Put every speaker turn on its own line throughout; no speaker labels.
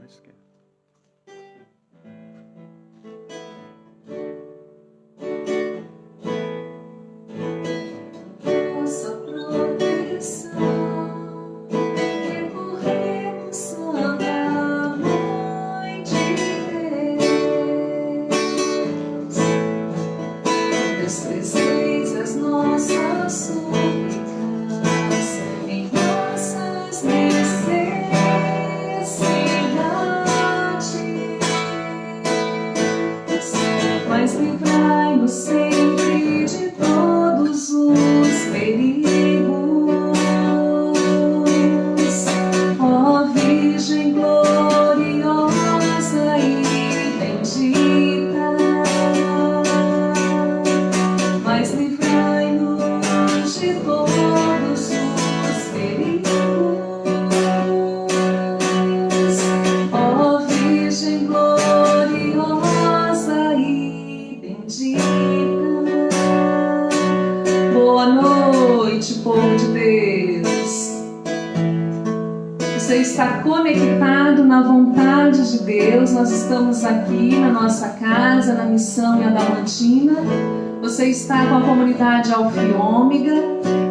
esquerda.
Nossa proteção, recorremos, Santa Mãe de Deus. Não desprezeis as nossas súplicas em nossas necessidades, mas livrai-nos sempre de todos os perigos, ó Virgem gloriosa e bendita. Mas livrai-nos de todos os perigos, ó Virgem gloriosa e bendita. Boa noite, povo de Deus. Você está conectado na vontade de Deus. Nós estamos aqui na nossa casa, na Missão Adamantina. Você está com a comunidade Alfa e Ômega.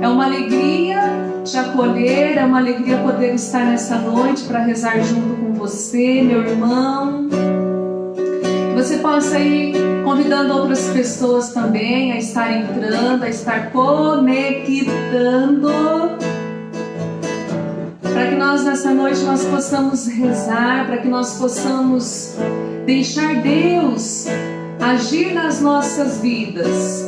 É uma alegria te acolher, é uma alegria poder estar nessa noite para rezar junto com você, meu irmão. Que você possa ir convidando outras pessoas também a estar entrando, a estar conectando, para que nós nessa noite nós possamos rezar, para que nós possamos deixar Deus agir nas nossas vidas.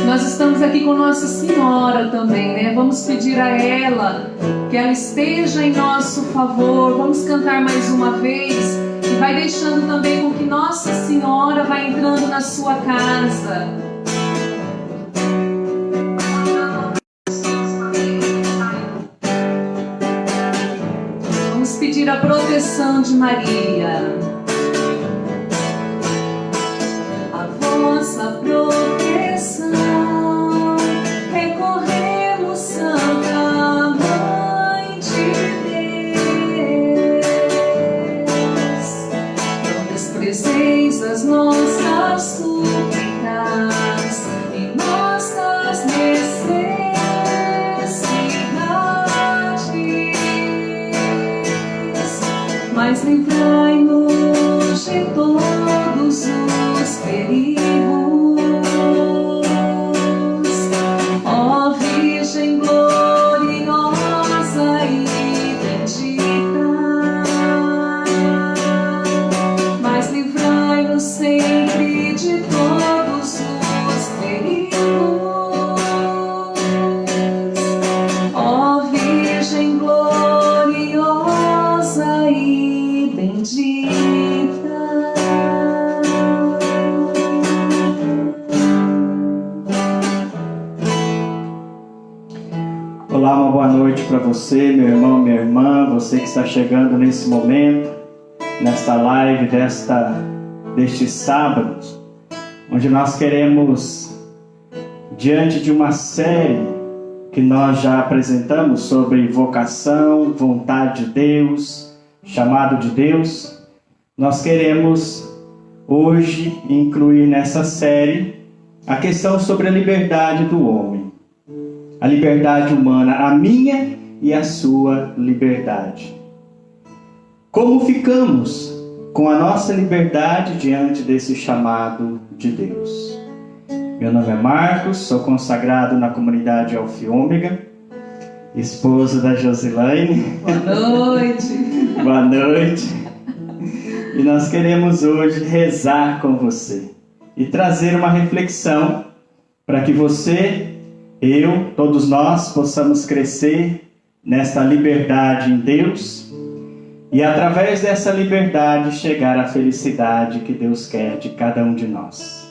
Nós estamos aqui com Nossa Senhora também, né? Vamos pedir a ela que ela esteja em nosso favor. Vamos cantar mais uma vez e vai deixando também com que Nossa Senhora vá entrando na sua casa. Vamos pedir a proteção de Maria. A vossa proteção recorremos, Santa Mãe de Deus. Não desprezeis as nossas súplicas e nossas necessidades, mas livrai-nos de todos os perigos, ó Virgem gloriosa e bendita. Mas livrai-nos sempre de todos os perigos, ó Virgem gloriosa e bendita.
Olá, uma boa noite para você, meu irmão, minha irmã, você que está chegando nesse momento, nesta live deste sábado, onde nós queremos, diante de uma série que nós já apresentamos sobre vocação, vontade de Deus, chamado de Deus, nós queremos hoje incluir nessa série a questão sobre a liberdade do homem. A liberdade humana, a minha e a sua liberdade. Como ficamos com a nossa liberdade diante desse chamado de Deus? Meu nome é Marcos, sou consagrado na comunidade Alfa e Ômega, esposo da Josilaine.
Boa noite.
Boa noite. E nós queremos hoje rezar com você e trazer uma reflexão para que você, eu, todos nós possamos crescer nesta liberdade em Deus e através dessa liberdade chegar à felicidade que Deus quer de cada um de nós.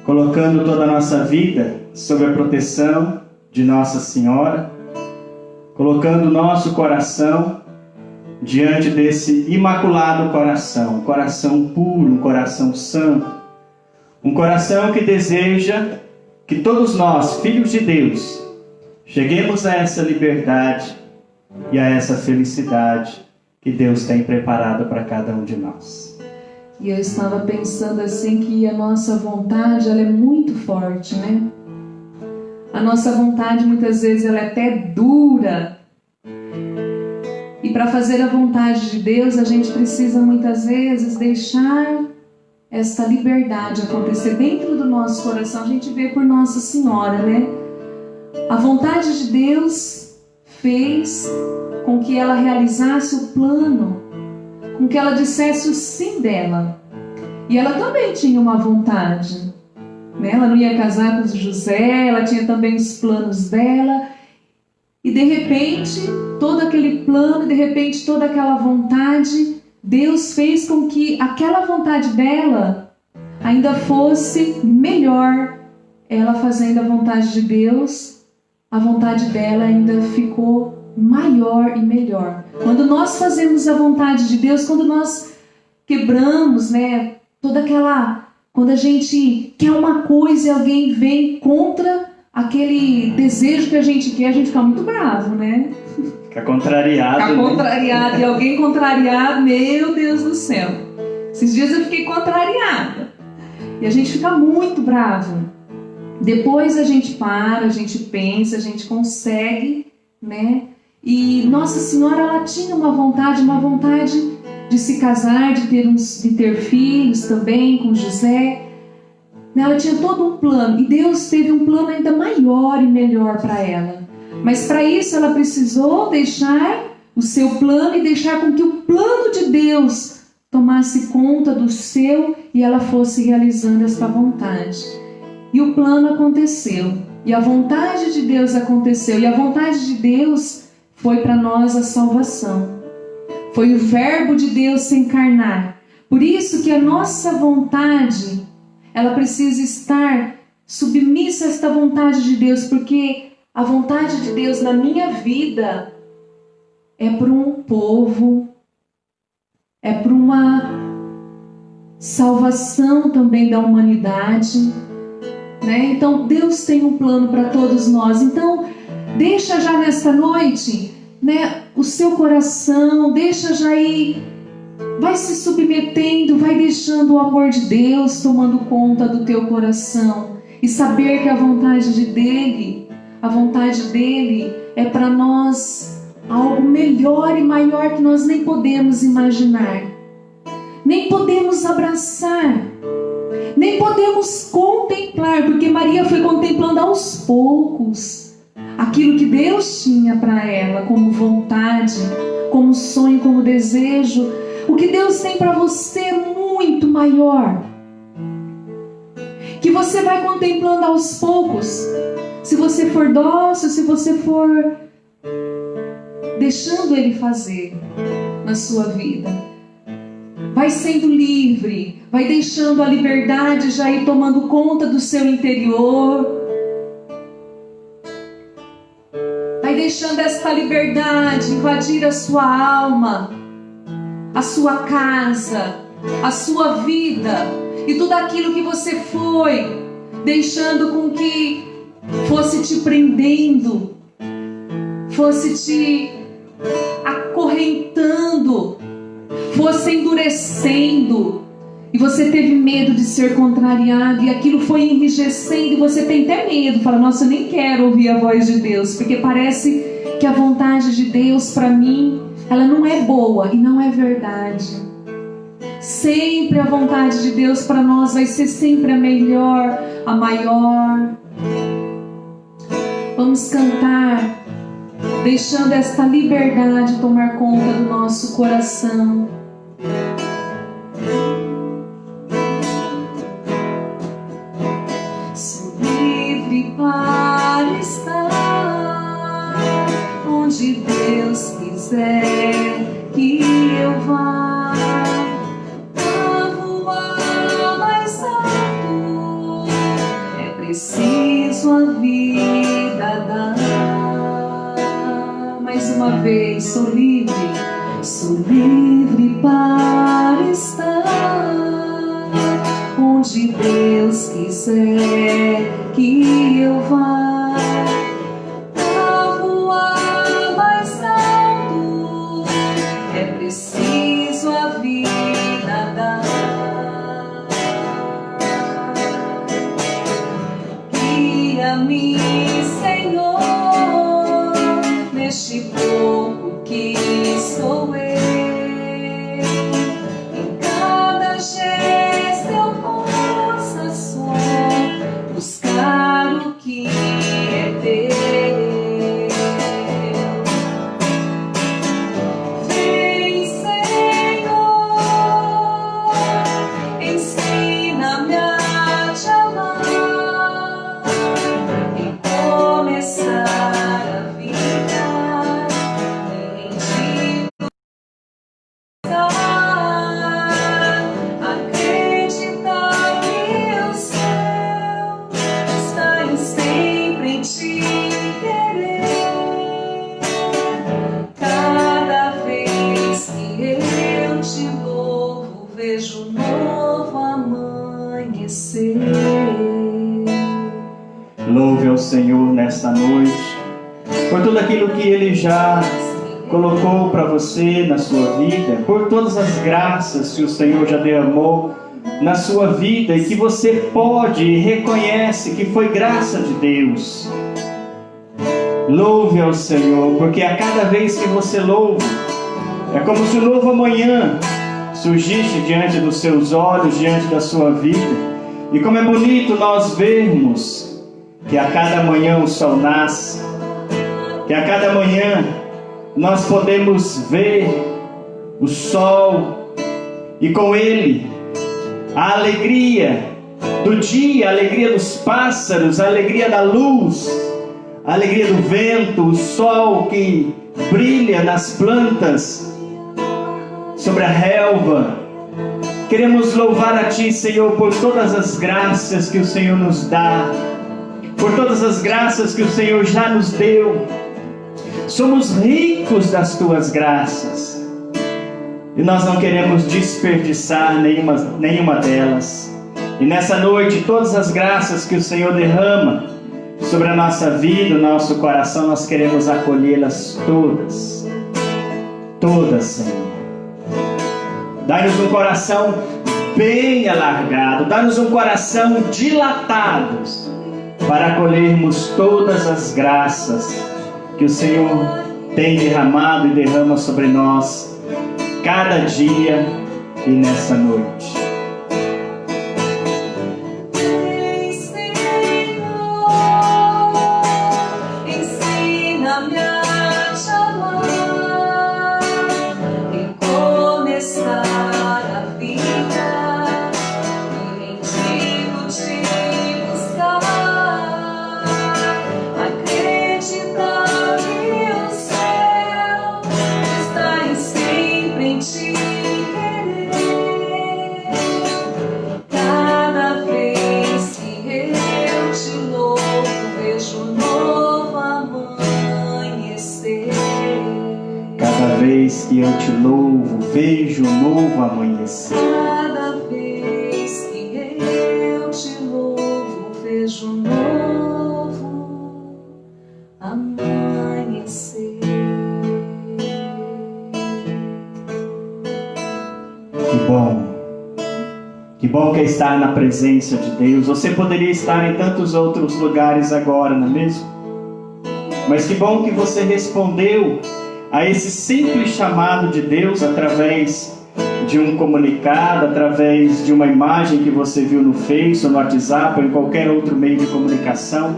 Colocando toda a nossa vida sob a proteção de Nossa Senhora, colocando o nosso coração diante desse imaculado coração, um coração puro, um coração santo, um coração que deseja que todos nós, filhos de Deus, cheguemos a essa liberdade e a essa felicidade que Deus tem preparado para cada um de nós.
E eu estava pensando assim que a nossa vontade, ela é muito forte, né? A nossa vontade muitas vezes ela é até dura. E para fazer a vontade de Deus, a gente precisa muitas vezes deixar esta liberdade acontecer dentro do nosso coração. A gente vê por Nossa Senhora, né? A vontade de Deus fez com que ela realizasse o plano, com que ela dissesse o sim dela. E ela também tinha uma vontade, né? Ela não ia casar com José, ela tinha também os planos dela. E de repente, todo aquele plano, de repente toda aquela vontade, Deus fez com que aquela vontade dela ainda fosse melhor. Ela fazendo a vontade de Deus, a vontade dela ainda ficou maior e melhor. Quando nós fazemos a vontade de Deus, quando nós quebramos, né, toda aquela... Quando a gente quer uma coisa e alguém vem contra aquele desejo que a gente quer, a gente fica muito bravo, né?
Fica contrariado.
Fica contrariado, e alguém contrariado, meu Deus do céu. Esses dias eu fiquei contrariada. E a gente fica muito bravo. Depois a gente para, a gente pensa, a gente consegue, né? E Nossa Senhora, ela tinha uma vontade de se casar, de ter filhos também com José. Ela tinha todo um plano, e Deus teve um plano ainda maior e melhor para ela. Mas para isso ela precisou deixar o seu plano e deixar com que o plano de Deus tomasse conta do seu e ela fosse realizando esta vontade. E o plano aconteceu, e a vontade de Deus aconteceu, e a vontade de Deus foi para nós a salvação. Foi o Verbo de Deus se encarnar. Por isso que a nossa vontade, ela precisa estar submissa a esta vontade de Deus, porque a vontade de Deus na minha vida é para um povo, é para uma salvação também da humanidade, né? Então Deus tem um plano para todos nós. Então deixa já nesta noite, né, o seu coração, deixa já ir, vai se submetendo, vai deixando o amor de Deus tomando conta do teu coração e saber que a vontade dele é para nós algo melhor e maior que nós nem podemos imaginar, nem podemos abraçar, nem podemos contemplar, porque Maria foi contemplando aos poucos aquilo que Deus tinha para ela como vontade, como sonho, como desejo. O que Deus tem para você é muito maior, que você vai contemplando aos poucos. Se você for dócil, se você for deixando Ele fazer na sua vida, vai sendo livre, vai deixando a liberdade já ir tomando conta do seu interior, vai deixando esta liberdade invadir a sua alma, a sua casa, a sua vida e tudo aquilo que você foi deixando com que fosse te prendendo, fosse te acorrentando, fosse endurecendo, e você teve medo de ser contrariado, e aquilo foi enrijecendo, e você tem até medo, fala, nossa, eu nem quero ouvir a voz de Deus, porque parece que a vontade de Deus para mim, ela não é boa, e não é verdade. Sempre a vontade de Deus para nós vai ser sempre a melhor, a maior. Vamos cantar, deixando esta liberdade tomar conta do nosso coração. Sou livre para estar onde Deus quiser que eu vá, a voar mais alto. É preciso a vida dar. Mais uma vez, sou livre para estar onde Deus quiser que eu vá, a voar mais alto. Guarda-me, Senhor, neste pouco que sou eu. Em cada gesto eu possa só buscar o que é teu. Vem, Senhor, ensina-me a te amar e começar a vida em ti acreditar que o céu está sempre em ti querer. Cada vez que eu te louvo, vejo um novo amanhecer.
Louve ao Senhor nesta noite por tudo aquilo que Ele já colocou para você na sua vida, por todas as graças que o Senhor já derramou na sua vida e que você pode e reconhece que foi graça de Deus. Louve ao Senhor, porque a cada vez que você louva, é como se um novo amanhã surgisse diante dos seus olhos, diante da sua vida. E como é bonito nós vermos que a cada manhã o sol nasce, que a cada manhã nós podemos ver o sol e com ele a alegria do dia, a alegria dos pássaros, a alegria da luz, a alegria do vento, o sol que brilha nas plantas, sobre a relva. Queremos louvar a Ti, Senhor, por todas as graças que o Senhor nos dá, por todas as graças que o Senhor já nos deu. Somos ricos das Tuas graças e nós não queremos desperdiçar nenhuma delas. E nessa noite, todas as graças que o Senhor derrama sobre a nossa vida, o nosso coração, nós queremos acolhê-las todas. Todas, Senhor. Dá-nos um coração bem alargado, dá-nos um coração dilatado para acolhermos todas as graças que o Senhor tem derramado e derrama sobre nós cada dia e nessa noite.
Ensina-me a te amar e começar a vida em ti buscar, acreditar que o céu está sempre em ti querer. Cada vez que eu te louvo, vejo um novo amanhecer.
Cada vez que eu te louvo, vejo um novo amanhecer.
Cada vez que eu te louvo, vejo um novo amanhecer.
Que bom que é estar na presença de Deus. Você poderia estar em tantos outros lugares agora, não é mesmo? Mas que bom que você respondeu a esse simples chamado de Deus através de um comunicado, através de uma imagem que você viu no Face, ou no WhatsApp, ou em qualquer outro meio de comunicação,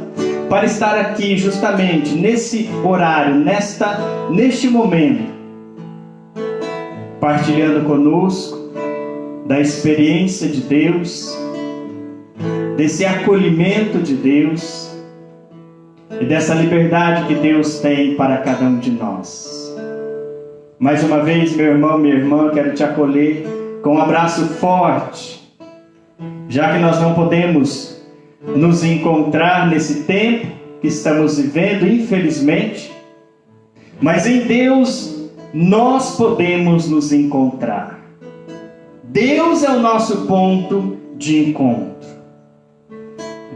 para estar aqui justamente nesse horário, neste momento, partilhando conosco da experiência de Deus, desse acolhimento de Deus e dessa liberdade que Deus tem para cada um de nós. Mais uma vez, meu irmão, minha irmã, quero te acolher com um abraço forte, já que nós não podemos nos encontrar nesse tempo que estamos vivendo, infelizmente, mas em Deus nós podemos nos encontrar. Deus é o nosso ponto de encontro.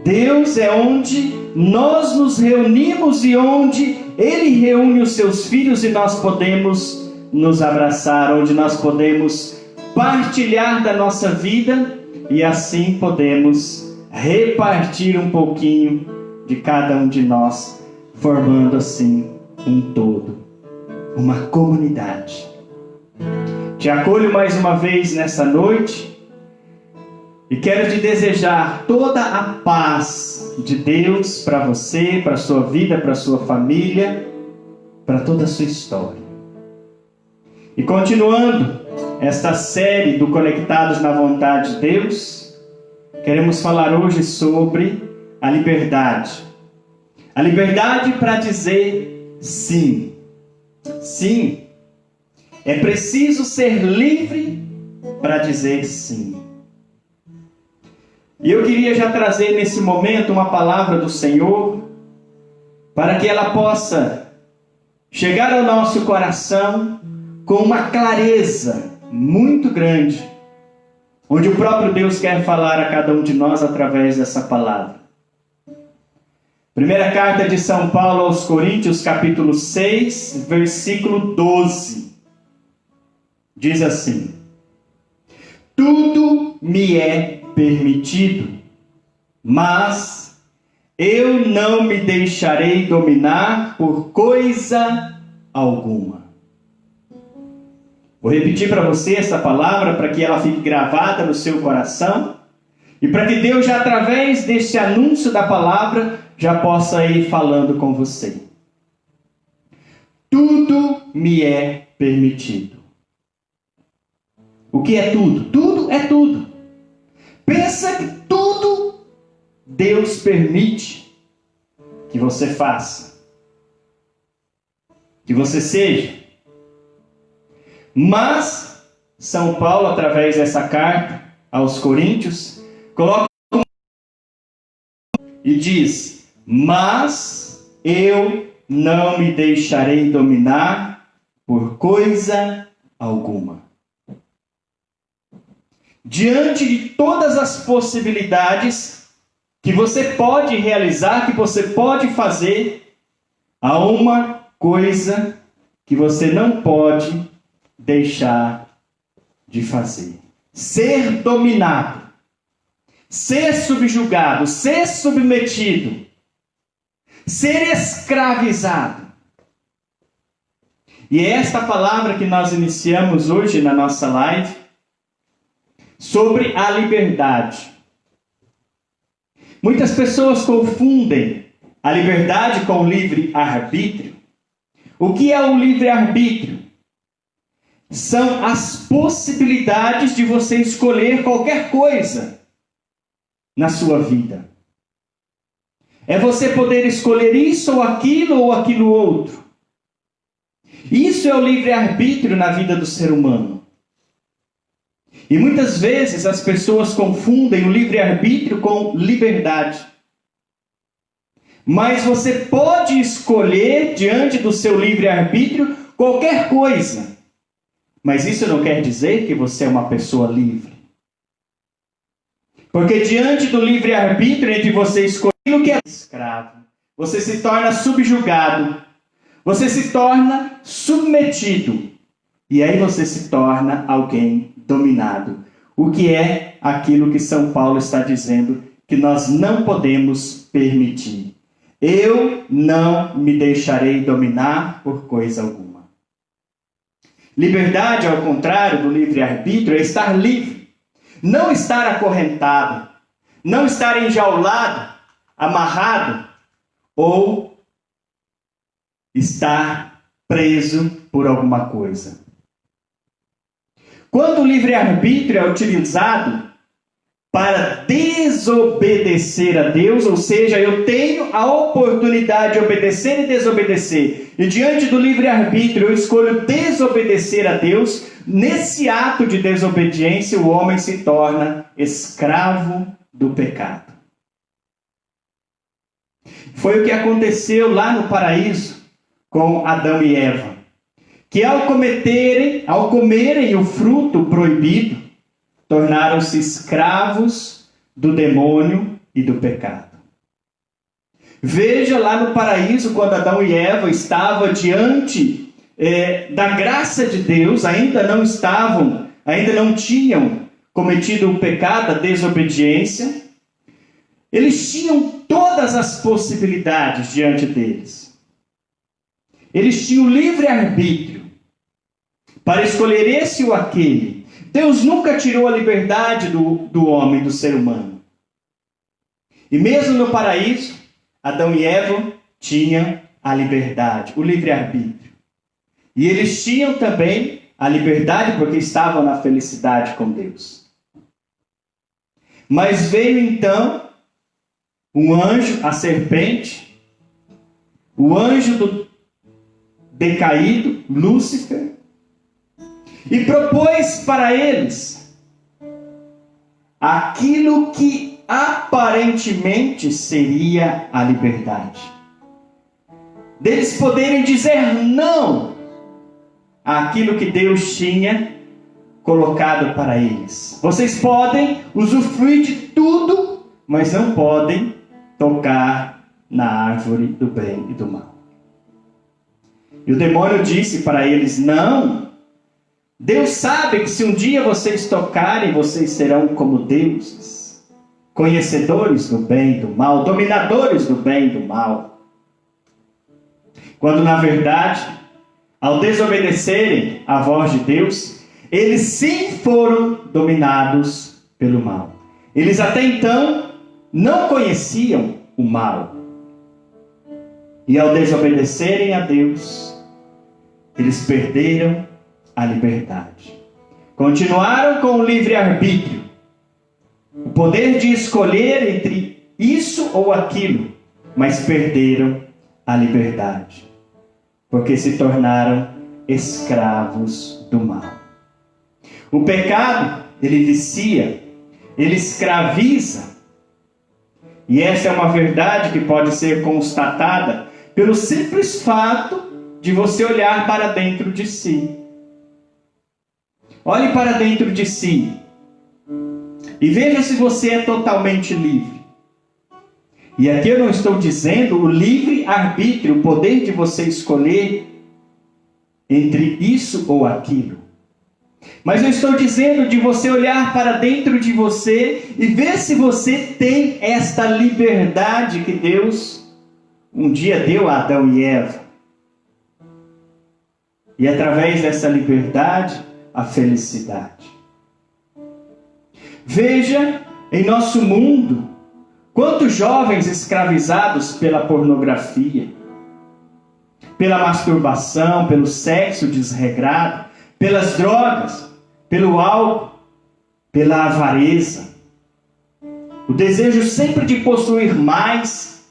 Deus é onde nós nos reunimos e onde Ele reúne os seus filhos e nós podemos nos abraçar, onde nós podemos partilhar da nossa vida e assim podemos repartir um pouquinho de cada um de nós, formando assim um todo, uma comunidade. Te acolho mais uma vez nessa noite e quero te desejar toda a paz de Deus para você, para a sua vida, para a sua família, para toda a sua história. E continuando esta série do Conectados na Vontade de Deus, queremos falar hoje sobre a liberdade. A liberdade para dizer sim. Sim. É preciso ser livre para dizer sim. E eu queria já trazer nesse momento uma palavra do Senhor, para que ela possa chegar ao nosso coração com uma clareza muito grande, onde o próprio Deus quer falar a cada um de nós através dessa palavra. Primeira carta de São Paulo aos Coríntios, capítulo 6, versículo 12. Diz assim: tudo me é permitido, mas eu não me deixarei dominar por coisa alguma. Vou repetir para você essa palavra para que ela fique gravada no seu coração e para que Deus, já através deste anúncio da palavra, já possa ir falando com você. Tudo me é permitido. O que é tudo? Tudo é tudo. Pensa que tudo Deus permite que você faça, que você seja. Mas São Paulo, através dessa carta aos Coríntios, coloca e diz: mas eu não me deixarei dominar por coisa alguma. Diante de todas as possibilidades que você pode realizar, que você pode fazer, há uma coisa que você não pode deixar de fazer: ser dominado, ser subjugado, ser submetido, ser escravizado. E é esta palavra que nós iniciamos hoje na nossa live, sobre a liberdade. Muitas pessoas confundem a liberdade com o livre-arbítrio. O que é o livre-arbítrio? São as possibilidades de você escolher qualquer coisa na sua vida. É você poder escolher isso ou aquilo outro. Isso é o livre-arbítrio na vida do ser humano. E muitas vezes as pessoas confundem o livre-arbítrio com liberdade. Mas você pode escolher, diante do seu livre-arbítrio, qualquer coisa. Mas isso não quer dizer que você é uma pessoa livre. Porque diante do livre-arbítrio, entre você escolher o que é escravo, você se torna subjugado, você se torna submetido. E aí você se torna alguém dominado. O que é aquilo que São Paulo está dizendo que nós não podemos permitir. Eu não me deixarei dominar por coisa alguma. Liberdade, ao contrário do livre-arbítrio, é estar livre. Não estar acorrentado. Não estar enjaulado, amarrado ou estar preso por alguma coisa. Quando o livre-arbítrio é utilizado para desobedecer a Deus, ou seja, eu tenho a oportunidade de obedecer e desobedecer, e diante do livre-arbítrio eu escolho desobedecer a Deus, nesse ato de desobediência o homem se torna escravo do pecado. Foi o que aconteceu lá no paraíso com Adão e Eva, que ao comerem o fruto proibido, tornaram-se escravos do demônio e do pecado. Veja lá no paraíso, quando Adão e Eva estavam diante da graça de Deus, ainda não tinham cometido o pecado, a desobediência. Eles tinham todas as possibilidades diante deles. Eles tinham livre-arbítrio para escolher esse ou aquele. Deus nunca tirou a liberdade do homem, do ser humano. E mesmo no paraíso, Adão e Eva tinham a liberdade, o livre-arbítrio. E eles tinham também a liberdade porque estavam na felicidade com Deus. Mas veio então um anjo, a serpente, o anjo do decaído, Lúcifer, e propôs para eles aquilo que aparentemente seria a liberdade. Deles poderem dizer não àquilo que Deus tinha colocado para eles. Vocês podem usufruir de tudo, mas não podem tocar na árvore do bem e do mal. E o demônio disse para eles: não. Deus sabe que se um dia vocês tocarem, vocês serão como deuses, conhecedores do bem e do mal, dominadores do bem e do mal. Quando na verdade, ao desobedecerem à voz de Deus, eles sim foram dominados pelo mal. Eles até então não conheciam o mal. E ao desobedecerem a Deus, eles perderam a liberdade. Continuaram com o livre-arbítrio, o poder de escolher entre isso ou aquilo, mas perderam a liberdade, porque se tornaram escravos do mal. O pecado, ele vicia, ele escraviza, e essa é uma verdade que pode ser constatada pelo simples fato de você olhar para dentro de si. Olhe para dentro de si e veja se você é totalmente livre. E aqui eu não estou dizendo o livre-arbítrio, o poder de você escolher entre isso ou aquilo. Mas eu estou dizendo de você olhar para dentro de você e ver se você tem esta liberdade que Deus um dia deu a Adão e Eva. E através dessa liberdade, a felicidade. Veja em nosso mundo quantos jovens escravizados pela pornografia, pela masturbação, pelo sexo desregrado, pelas drogas, pelo álcool, pela avareza, o desejo sempre de possuir mais,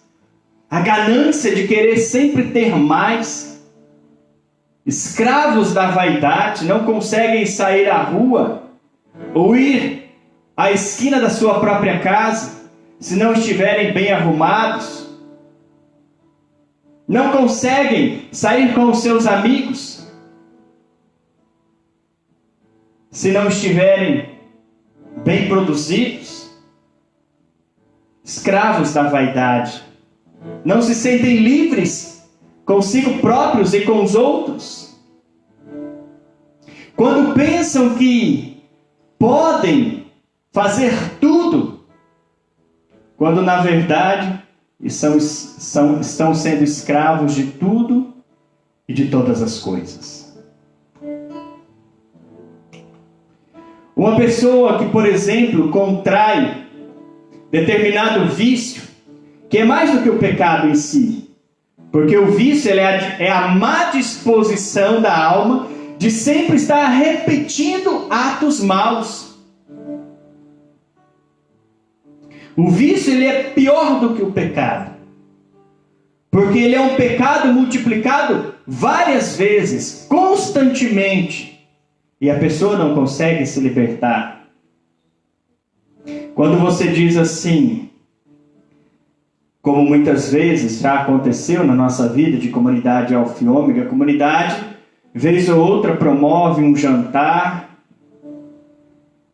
a ganância de querer sempre ter mais. Escravos da vaidade, não conseguem sair à rua ou ir à esquina da sua própria casa se não estiverem bem arrumados. Não conseguem sair com os seus amigos se não estiverem bem produzidos. Escravos da vaidade, não se sentem livres consigo próprios e com os outros. Quando pensam que podem fazer tudo, quando na verdade estão sendo escravos de tudo e de todas as coisas. Uma pessoa que, por exemplo, contrai determinado vício, que é mais do que o pecado em si, porque o vício é a má disposição da alma de sempre estar repetindo atos maus. O vício ele é pior do que o pecado, porque ele é um pecado multiplicado várias vezes, constantemente, e a pessoa não consegue se libertar. Quando você diz assim, como muitas vezes já aconteceu na nossa vida de comunidade Alfa e Ômega, a comunidade, vez ou outra, promove um jantar,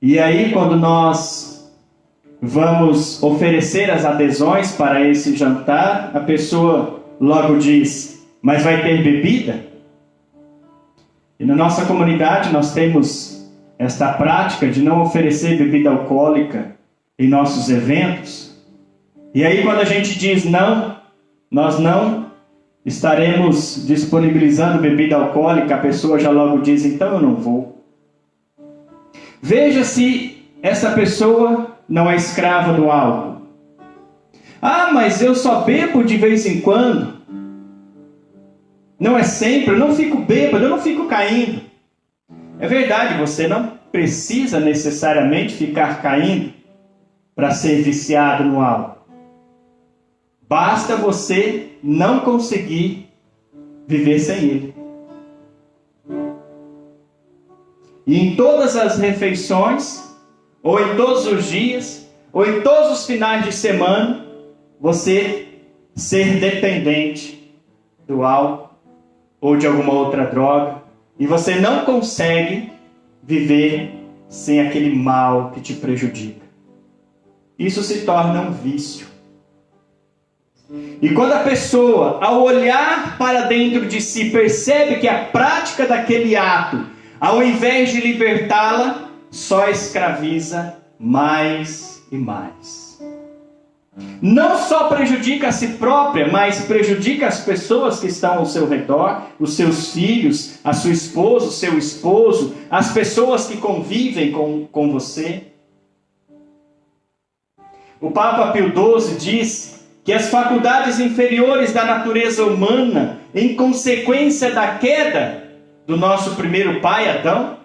e aí quando nós vamos oferecer as adesões para esse jantar, a pessoa logo diz: mas vai ter bebida? E na nossa comunidade nós temos esta prática de não oferecer bebida alcoólica em nossos eventos, E aí quando a gente diz não, nós não estaremos disponibilizando bebida alcoólica, a pessoa já logo diz, então eu não vou. Veja se essa pessoa não é escrava do álcool. Ah, mas eu só bebo de vez em quando. Não é sempre, eu não fico bêbado, eu não fico caindo. É verdade, você não precisa necessariamente ficar caindo para ser viciado no álcool. Basta você não conseguir viver sem ele. E em todas as refeições, ou em todos os dias, ou em todos os finais de semana, você ser dependente do álcool ou de alguma outra droga, e você não consegue viver sem aquele mal que te prejudica. Isso se torna um vício. E quando a pessoa, ao olhar para dentro de si, percebe que a prática daquele ato, ao invés de libertá-la, só escraviza mais e mais. Não só prejudica a si própria, mas prejudica as pessoas que estão ao seu redor, os seus filhos, a sua esposa, o seu esposo, as pessoas que convivem com você. O Papa Pio XII diz que as faculdades inferiores da natureza humana, em consequência da queda do nosso primeiro pai, Adão,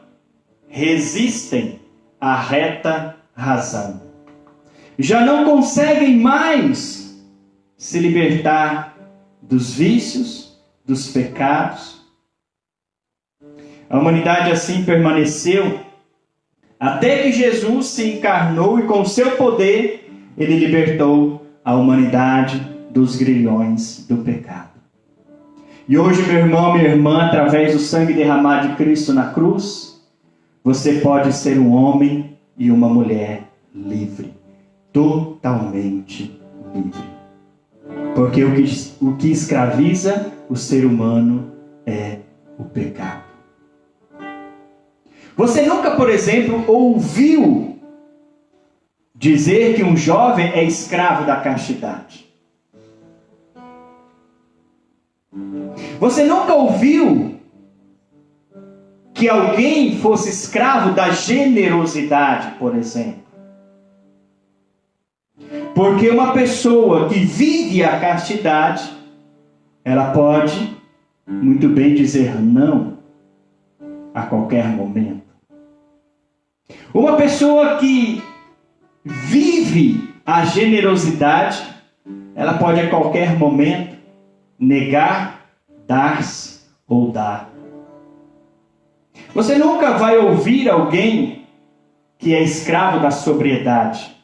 resistem à reta razão. Já não conseguem mais se libertar dos vícios, dos pecados. A humanidade assim permaneceu até que Jesus se encarnou e com seu poder ele libertou a humanidade dos grilhões do pecado. E hoje, meu irmão, minha irmã, através do sangue derramado de Cristo na cruz, você pode ser um homem e uma mulher livre. Totalmente livre. Porque o que escraviza o ser humano é o pecado. Você nunca, por exemplo, ouviu dizer que um jovem é escravo da castidade? Você nunca ouviu que alguém fosse escravo da generosidade, por exemplo? Porque uma pessoa que vive a castidade, ela pode muito bem dizer não a qualquer momento. Uma pessoa que vive a generosidade, ela pode a qualquer momento negar, dar-se ou dar. Você nunca vai ouvir alguém que é escravo da sobriedade.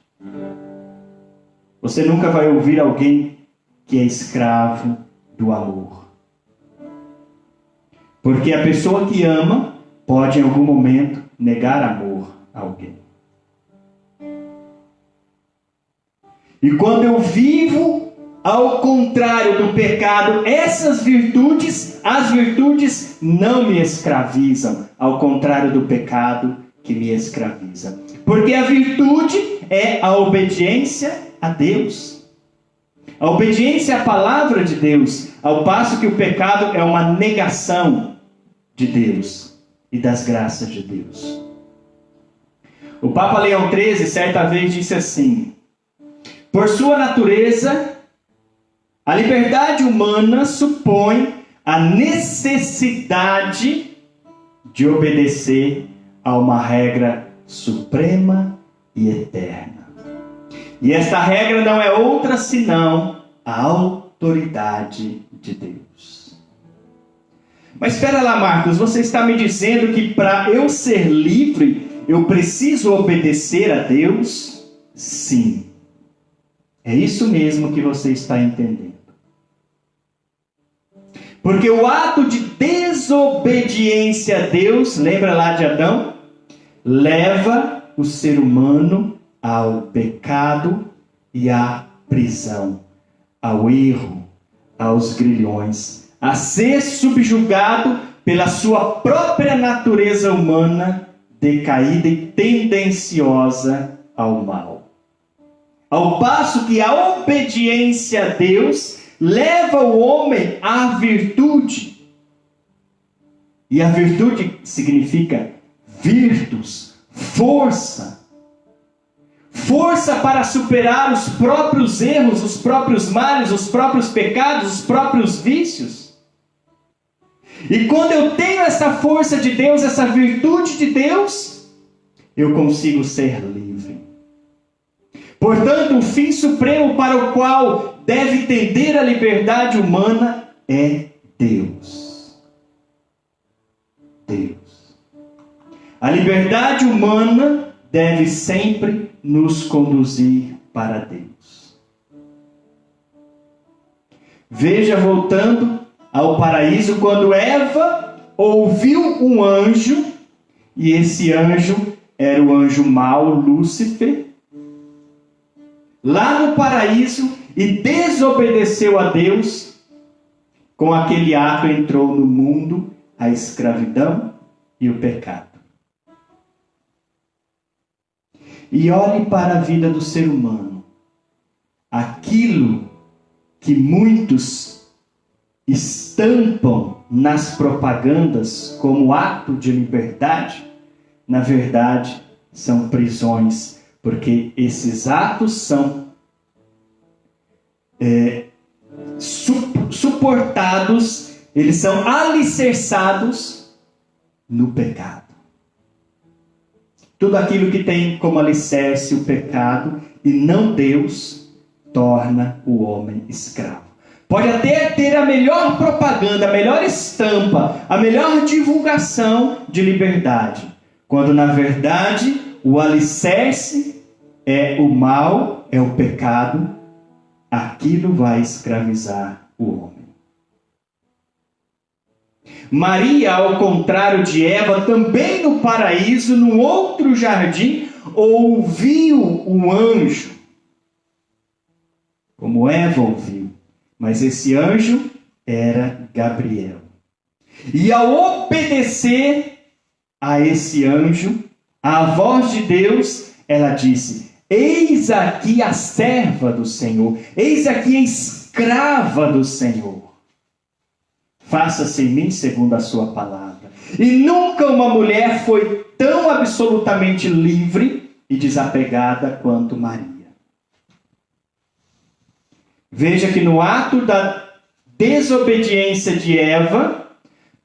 Você nunca vai ouvir alguém que é escravo do amor. Porque a pessoa que ama pode em algum momento negar amor a alguém. E quando eu vivo ao contrário do pecado, essas virtudes, as virtudes não me escravizam, ao contrário do pecado que me escraviza. Porque a virtude é a obediência a Deus. A obediência à palavra de Deus, ao passo que o pecado é uma negação de Deus e das graças de Deus. O Papa Leão XIII certa vez disse assim: por sua natureza, a liberdade humana supõe a necessidade de obedecer a uma regra suprema e eterna. E esta regra não é outra senão a autoridade de Deus. Mas espera lá, Marcos, você está me dizendo que para eu ser livre, eu preciso obedecer a Deus? Sim. É isso mesmo que você está entendendo. Porque o ato de desobediência a Deus, lembra lá de Adão? Leva o ser humano ao pecado e à prisão, ao erro, aos grilhões, a ser subjugado pela sua própria natureza humana decaída e tendenciosa ao mal. Ao passo que a obediência a Deus leva o homem à virtude. E a virtude significa virtus, força. Força para superar os próprios erros, os próprios males, os próprios pecados, os próprios vícios. E quando eu tenho essa força de Deus, essa virtude de Deus, eu consigo ser livre. Portanto, o fim supremo para o qual deve tender a liberdade humana é Deus. Deus. A liberdade humana deve sempre nos conduzir para Deus. Veja, voltando ao paraíso, quando Eva ouviu um anjo, e esse anjo era o anjo mau, Lúcifer, lá no paraíso, e desobedeceu a Deus, com aquele ato entrou no mundo a escravidão e o pecado. E olhe para a vida do ser humano. Aquilo que muitos estampam nas propagandas como ato de liberdade, na verdade, são prisões, porque esses atos são suportados, eles são alicerçados no pecado. Tudo aquilo que tem como alicerce o pecado e não Deus, torna o homem escravo. Pode até ter a melhor propaganda, a melhor estampa, a melhor divulgação de liberdade, quando na verdade o alicerce é o mal, é o pecado, aquilo vai escravizar o homem. Maria, ao contrário de Eva, também no paraíso, no outro jardim, ouviu um anjo, como Eva ouviu, mas esse anjo era Gabriel. E ao obedecer a esse anjo, a voz de Deus, ela disse: eis aqui a serva do Senhor, eis aqui a escrava do Senhor. Faça-se em mim segundo a sua palavra. E nunca uma mulher foi tão absolutamente livre e desapegada quanto Maria. Veja que no ato da desobediência de Eva,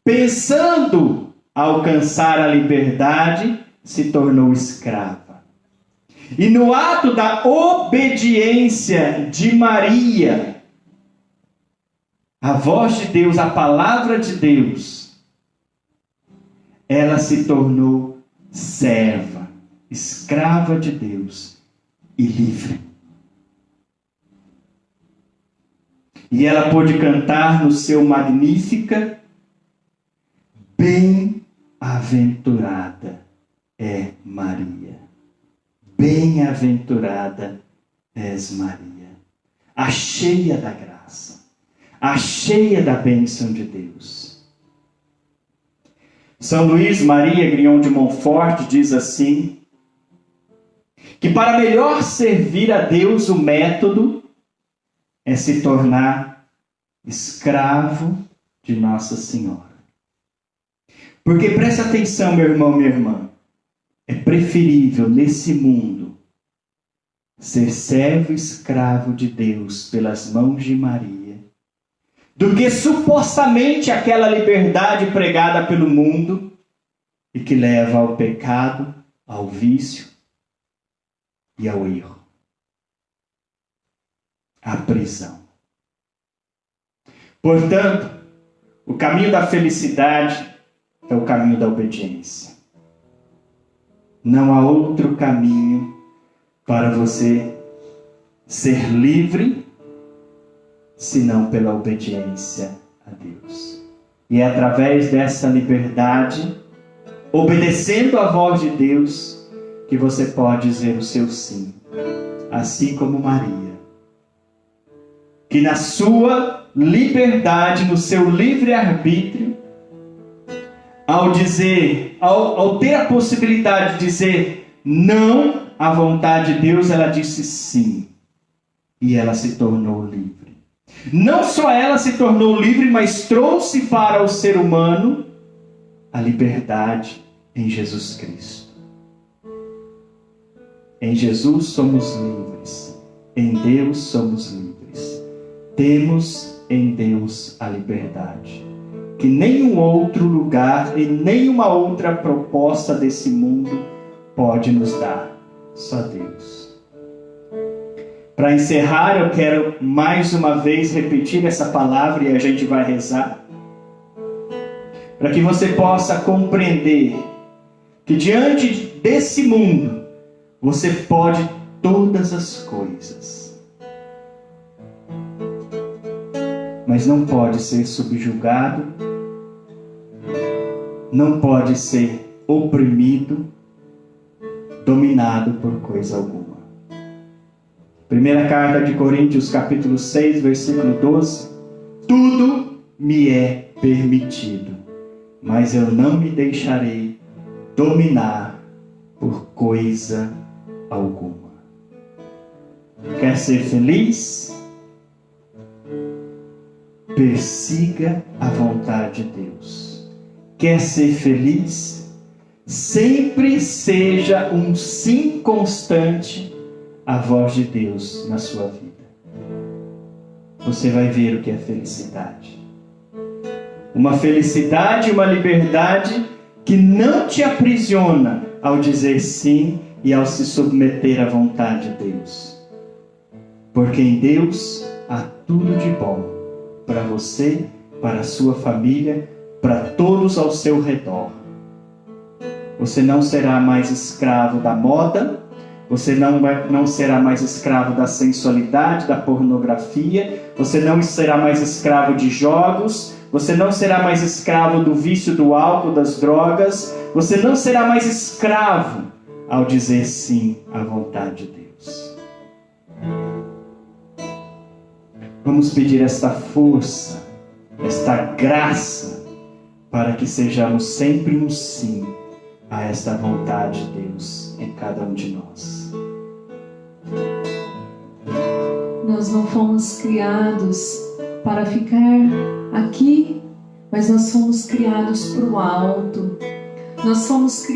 pensando alcançar a liberdade, se tornou escrava. E no ato da obediência de Maria, a voz de Deus, a palavra de Deus, ela se tornou serva, escrava de Deus e livre. E ela pôde cantar no seu Magnífica: bem-aventurada é Maria. Bem-aventurada és Maria, a cheia da graça, a cheia da bênção de Deus. São Luís Maria Grignon de Montfort diz assim, que para melhor servir a Deus, o método é se tornar escravo de Nossa Senhora. Porque preste atenção, meu irmão, minha irmã, é preferível nesse mundo ser servo escravo de Deus pelas mãos de Maria, do que supostamente aquela liberdade pregada pelo mundo e que leva ao pecado, ao vício e ao erro, à prisão. Portanto, o caminho da felicidade é o caminho da obediência. Não há outro caminho para você ser livre senão pela obediência a Deus. E é através dessa liberdade, obedecendo à voz de Deus, que você pode dizer o seu sim. Assim como Maria, que na sua liberdade, no seu livre-arbítrio, ao ter a possibilidade de dizer não à vontade de Deus, ela disse sim. e ela se tornou livre. Não só ela se tornou livre, mas trouxe para o ser humano a liberdade em Jesus Cristo. Em Jesus somos livres, em Deus somos livres. Temos em Deus a liberdade, que nenhum outro lugar e nenhuma outra proposta desse mundo pode nos dar, só Deus. Para encerrar, eu quero mais uma vez repetir essa palavra e a gente vai rezar, para que você possa compreender que diante desse mundo você pode todas as coisas, mas não pode ser subjugado, não pode ser oprimido, dominado por coisa alguma. Primeira carta de Coríntios, capítulo 6, versículo 12. Tudo me é permitido, mas eu não me deixarei dominar por coisa alguma. Quer ser feliz? Persiga a vontade de Deus. Quer ser feliz? Sempre seja um sim constante à voz de Deus na sua vida. Você vai ver o que é felicidade. Uma felicidade, uma liberdade que não te aprisiona ao dizer sim e ao se submeter à vontade de Deus. Porque em Deus há tudo de bom para você, para a sua família, para todos ao seu redor. Você não será mais escravo da moda, você não será mais escravo da sensualidade, da pornografia, você não será mais escravo de jogos, você não será mais escravo do vício do álcool, das drogas, você não será mais escravo ao dizer sim à vontade de Deus. Vamos pedir esta força, esta graça, para que sejamos sempre um sim a esta vontade de Deus em cada um de nós.
Nós não fomos criados para ficar aqui, mas nós fomos criados para o alto. Nós fomos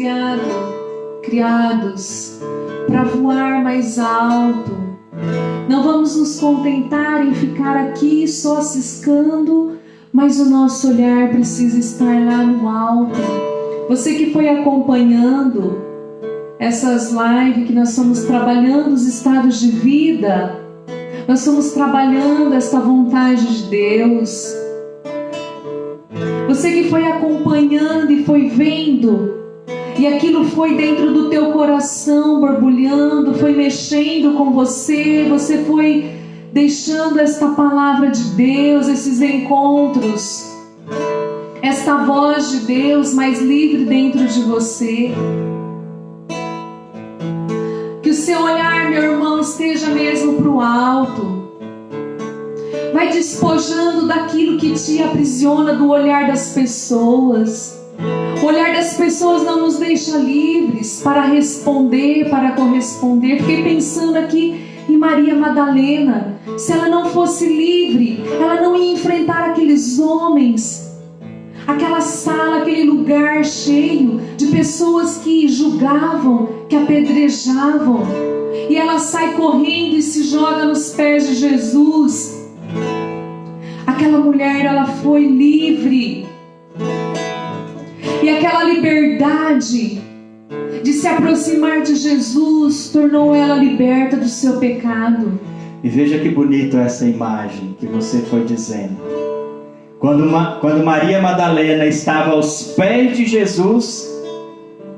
criados para voar mais alto. Não vamos nos contentar em ficar aqui só ciscando, mas o nosso olhar precisa estar lá no alto. Você que foi acompanhando essas lives, que nós estamos trabalhando os estados de vida, nós estamos trabalhando esta vontade de Deus. Você que foi acompanhando e foi vendo, e aquilo foi dentro do teu coração borbulhando, foi mexendo com você, você foi deixando esta palavra de Deus, esses encontros, esta voz de Deus mais livre dentro de você. Que o seu olhar, meu irmão, esteja mesmo para o alto. Vai despojando daquilo que te aprisiona do olhar das pessoas. O olhar das pessoas não nos deixa livres para responder, para corresponder. Fiquei pensando aqui em Maria Madalena. Se ela não fosse livre, ela não ia enfrentar aqueles homens, aquela sala, aquele lugar cheio de pessoas que julgavam, que apedrejavam. E ela sai correndo e se joga nos pés de Jesus. Aquela mulher, ela foi livre. E aquela liberdade de se aproximar de Jesus tornou ela liberta do seu pecado.
E veja que bonito essa imagem que você foi dizendo. Quando Maria Madalena estava aos pés de Jesus,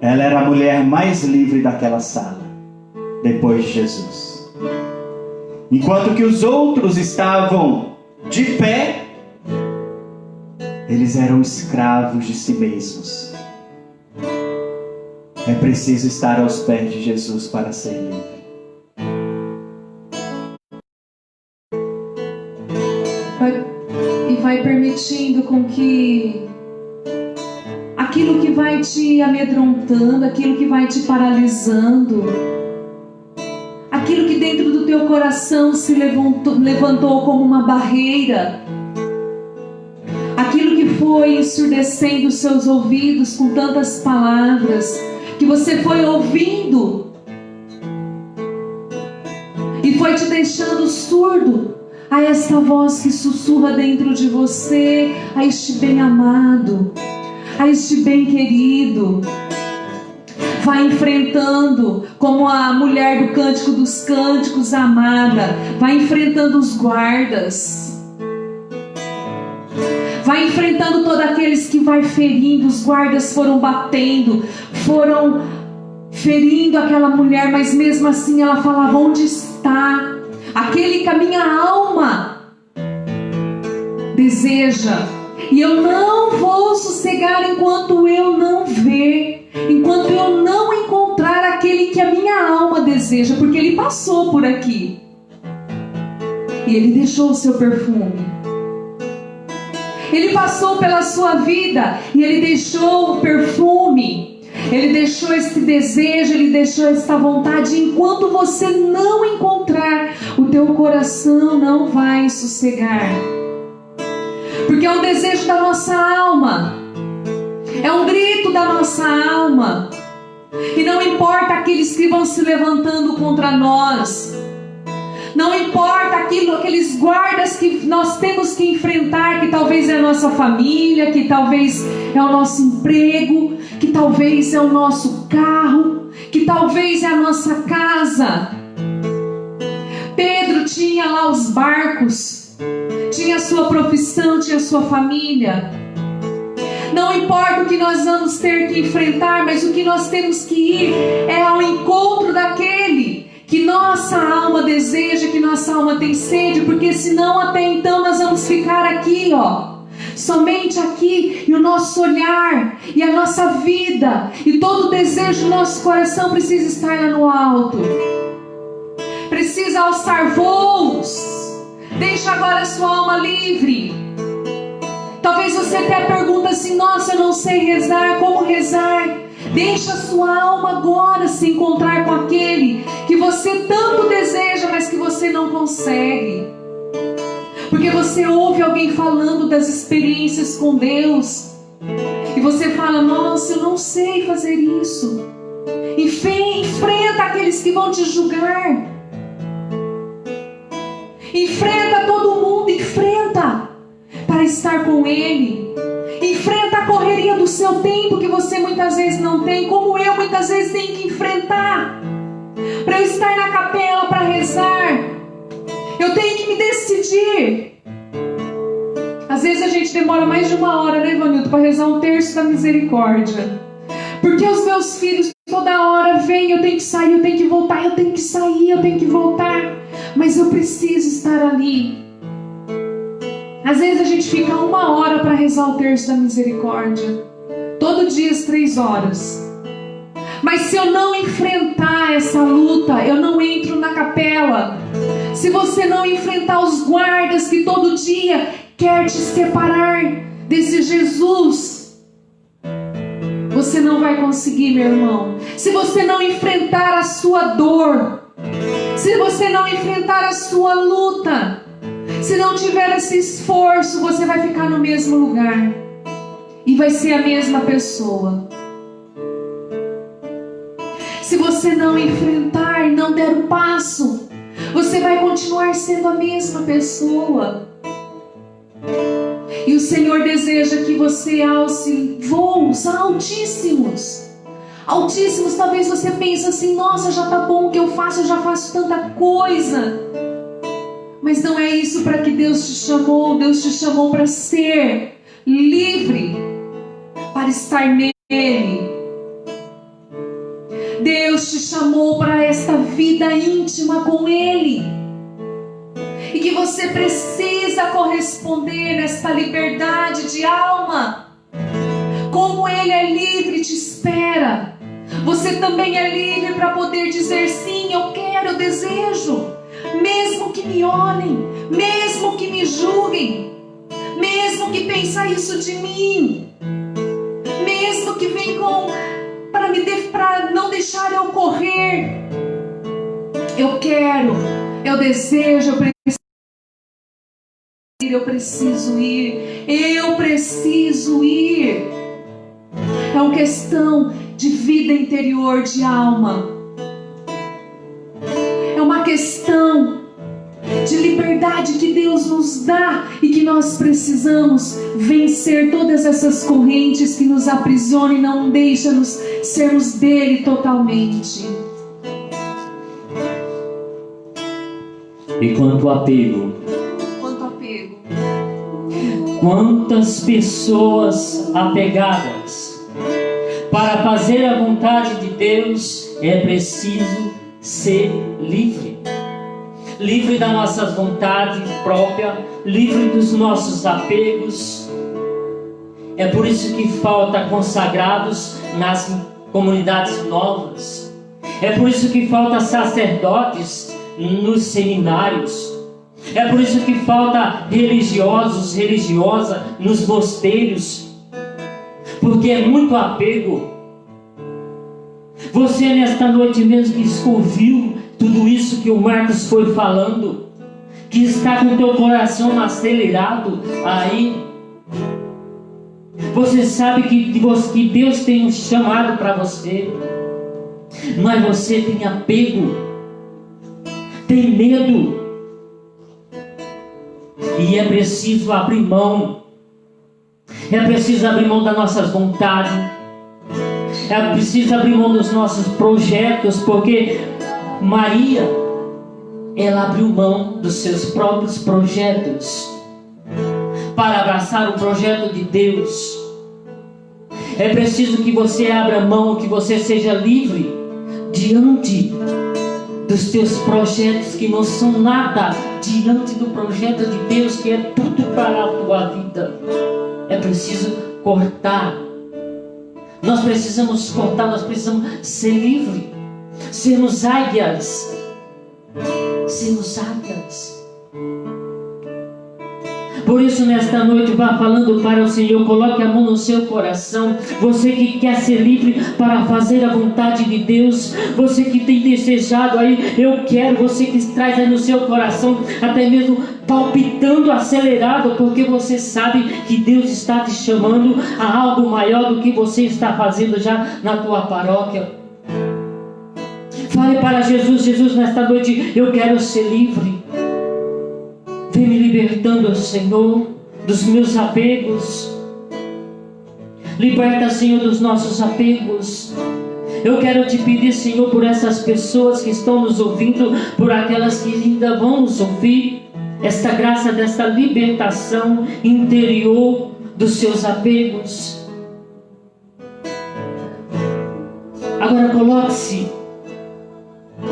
ela era a mulher mais livre daquela sala, depois de Jesus. Enquanto que os outros estavam de pé, eles eram escravos de si mesmos. É preciso estar aos pés de Jesus para ser livre.
Vai permitindo com que aquilo que vai te amedrontando, aquilo que vai te paralisando, aquilo que dentro do teu teu coração se levantou como uma barreira, aquilo que foi ensurdecendo os seus ouvidos com tantas palavras, que você foi ouvindo e foi te deixando surdo a esta voz que sussurra dentro de você, a este bem amado, a este bem querido. Vai enfrentando, como a mulher do Cântico dos Cânticos, amada, vai enfrentando os guardas, vai enfrentando todos aqueles que vai ferindo. Os guardas foram batendo, foram ferindo aquela mulher, mas mesmo assim ela falava: onde está aquele que a minha alma deseja? E eu não vou sossegar enquanto eu não ver, enquanto eu não encontrar aquele que a minha alma deseja. Porque ele passou por aqui e ele deixou o seu perfume. Ele passou pela sua vida e ele deixou o perfume. Ele deixou esse desejo, ele deixou esta vontade. Enquanto você não encontrar, o teu coração não vai sossegar. Porque é um desejo da nossa alma, é um grito da nossa alma. E não importa aqueles que vão se levantando contra nós, não importa aqueles guardas que nós temos que enfrentar, que talvez é a nossa família, que talvez é o nosso emprego, que talvez é o nosso carro, que talvez é a nossa casa. Pedro tinha lá os barcos, tinha a sua profissão, tinha a sua família. Não importa o que nós vamos ter que enfrentar, mas o que nós temos que ir é ao encontro daquele que nossa alma deseja, que nossa alma tem sede, porque senão até então nós vamos ficar aqui, somente aqui, e o nosso olhar, e a nossa vida, e todo o desejo do nosso coração precisa estar lá no alto, precisa alçar voos. Deixa agora a sua alma livre. Talvez você até pergunta assim: nossa, eu não sei rezar, como rezar? Deixa a sua alma agora se encontrar com aquele que você tanto deseja, mas que você não consegue. Porque você ouve alguém falando das experiências com Deus e você fala: nossa, eu não sei fazer isso. Enfrenta aqueles que vão te julgar. Enfrenta todo mundo, enfrenta para estar com Ele. Enfrenta a correria do seu tempo que você muitas vezes não tem, como eu muitas vezes tenho que enfrentar. Para eu estar na capela para rezar, eu tenho que me decidir. Às vezes a gente demora mais de 1 hora, né, Ivanildo, para rezar um terço da misericórdia. Porque os meus filhos toda hora vêm, eu tenho que sair, eu tenho que voltar, eu tenho que sair, eu tenho que voltar. Mas eu preciso estar ali. Às vezes a gente fica 1 hora para rezar o terço da misericórdia. Todo dia às 3 horas. Mas se eu não enfrentar essa luta, eu não entro na capela. Se você não enfrentar os guardas que todo dia quer te separar desse Jesus, você não vai conseguir, meu irmão. Se você não enfrentar a sua dor, se você não enfrentar a sua luta, se não tiver esse esforço, você vai ficar no mesmo lugar e vai ser a mesma pessoa. Se você não enfrentar, não der o passo, você vai continuar sendo a mesma pessoa. E o Senhor deseja que você alce voos altíssimos. Altíssimos. Talvez você pense assim: nossa, já tá bom o que eu faço, eu já faço tanta coisa. Mas não é isso para que Deus te chamou. Deus te chamou para ser livre, para estar nele. Deus te chamou para esta vida íntima com Ele. E que você precisa corresponder nesta liberdade de alma. Como Ele é livre, te espera. Você também é livre para poder dizer: sim, eu quero, eu desejo. Mesmo que me olhem, mesmo que me julguem, mesmo que pensem isso de mim, mesmo que venham para não deixar eu correr, eu quero, Eu desejo, eu preciso ir. Eu preciso ir. É uma questão de vida interior, de alma. É uma questão de liberdade que Deus nos dá e que nós precisamos vencer todas essas correntes que nos aprisionam e não deixam-nos sermos dele totalmente.
E quanto ao apego, quantas pessoas apegadas para fazer a vontade de Deus, é preciso ser livre. Livre da nossa vontade própria, livre dos nossos apegos. É por isso que falta consagrados nas comunidades novas. É por isso que falta sacerdotes nos seminários. É por isso que falta religiosos, religiosas nos mosteiros. Porque é muito apego. Você nesta noite mesmo que ouviu tudo isso que o Marcos foi falando, que está com o teu coração acelerado aí, você sabe que Deus tem um chamado para você, mas você tem apego, tem medo, e é preciso abrir mão. É preciso abrir mão das nossas vontades, é preciso abrir mão dos nossos projetos, porque Maria, ela abriu mão dos seus próprios projetos para abraçar o projeto de Deus. É preciso que você abra mão, que você seja livre diante dos teus projetos que não são nada, diante do projeto de Deus que é tudo para a tua vida. É preciso cortar. Nós precisamos cortar, nós precisamos ser livres. Sermos águias. Sermos águias. Por isso nesta noite vá falando para o Senhor, coloque a mão no seu coração. Você que quer ser livre para fazer a vontade de Deus, você que tem desejado aí, eu quero, você que traz aí no seu coração, até mesmo palpitando acelerado, porque você sabe que Deus está te chamando a algo maior do que você está fazendo já na tua paróquia. Fale para Jesus: Jesus, nesta noite eu quero ser livre. Vem me libertando, Senhor, dos meus apegos. Liberta, Senhor, dos nossos apegos. Eu quero te pedir, Senhor, por essas pessoas que estão nos ouvindo, por aquelas que ainda vão nos ouvir, esta graça desta libertação interior dos seus apegos. Agora coloque-se,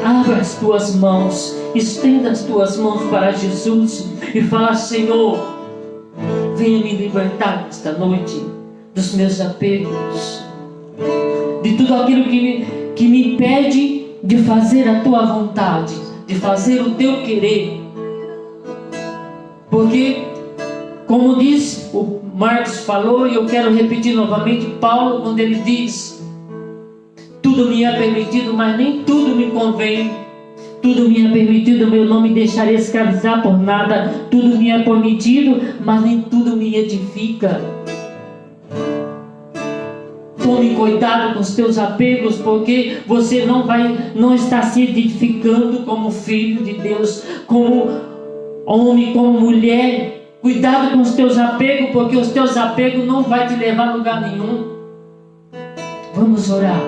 abra as tuas mãos, estenda as tuas mãos para Jesus e fala: Senhor, venha me libertar esta noite dos meus apegos, de tudo aquilo que me impede de fazer a tua vontade, de fazer o teu querer. Porque, como diz o Marcos falou, e eu quero repetir novamente, Paulo, quando ele diz: tudo me é permitido, mas nem tudo me convém. Tudo me é permitido, mas eu não me deixarei escravizar por nada. Tudo me é permitido, mas nem tudo me edifica. Tome cuidado com os teus apegos, porque você não está se edificando como filho de Deus, como homem, como mulher. Cuidado com os teus apegos, porque os teus apegos não vai te levar a lugar nenhum. Vamos orar.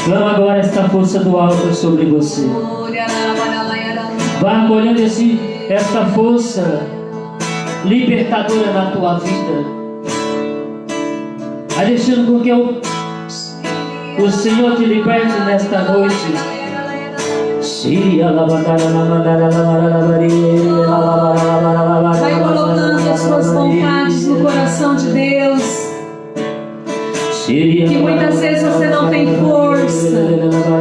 Clama agora esta força do alto sobre você. Vá acolhendo esta força libertadora na tua vida. Vai deixando com que o Senhor te liberte nesta noite.
Vai colocando as suas vontades no coração de Deus. Que muitas vezes você não tem força.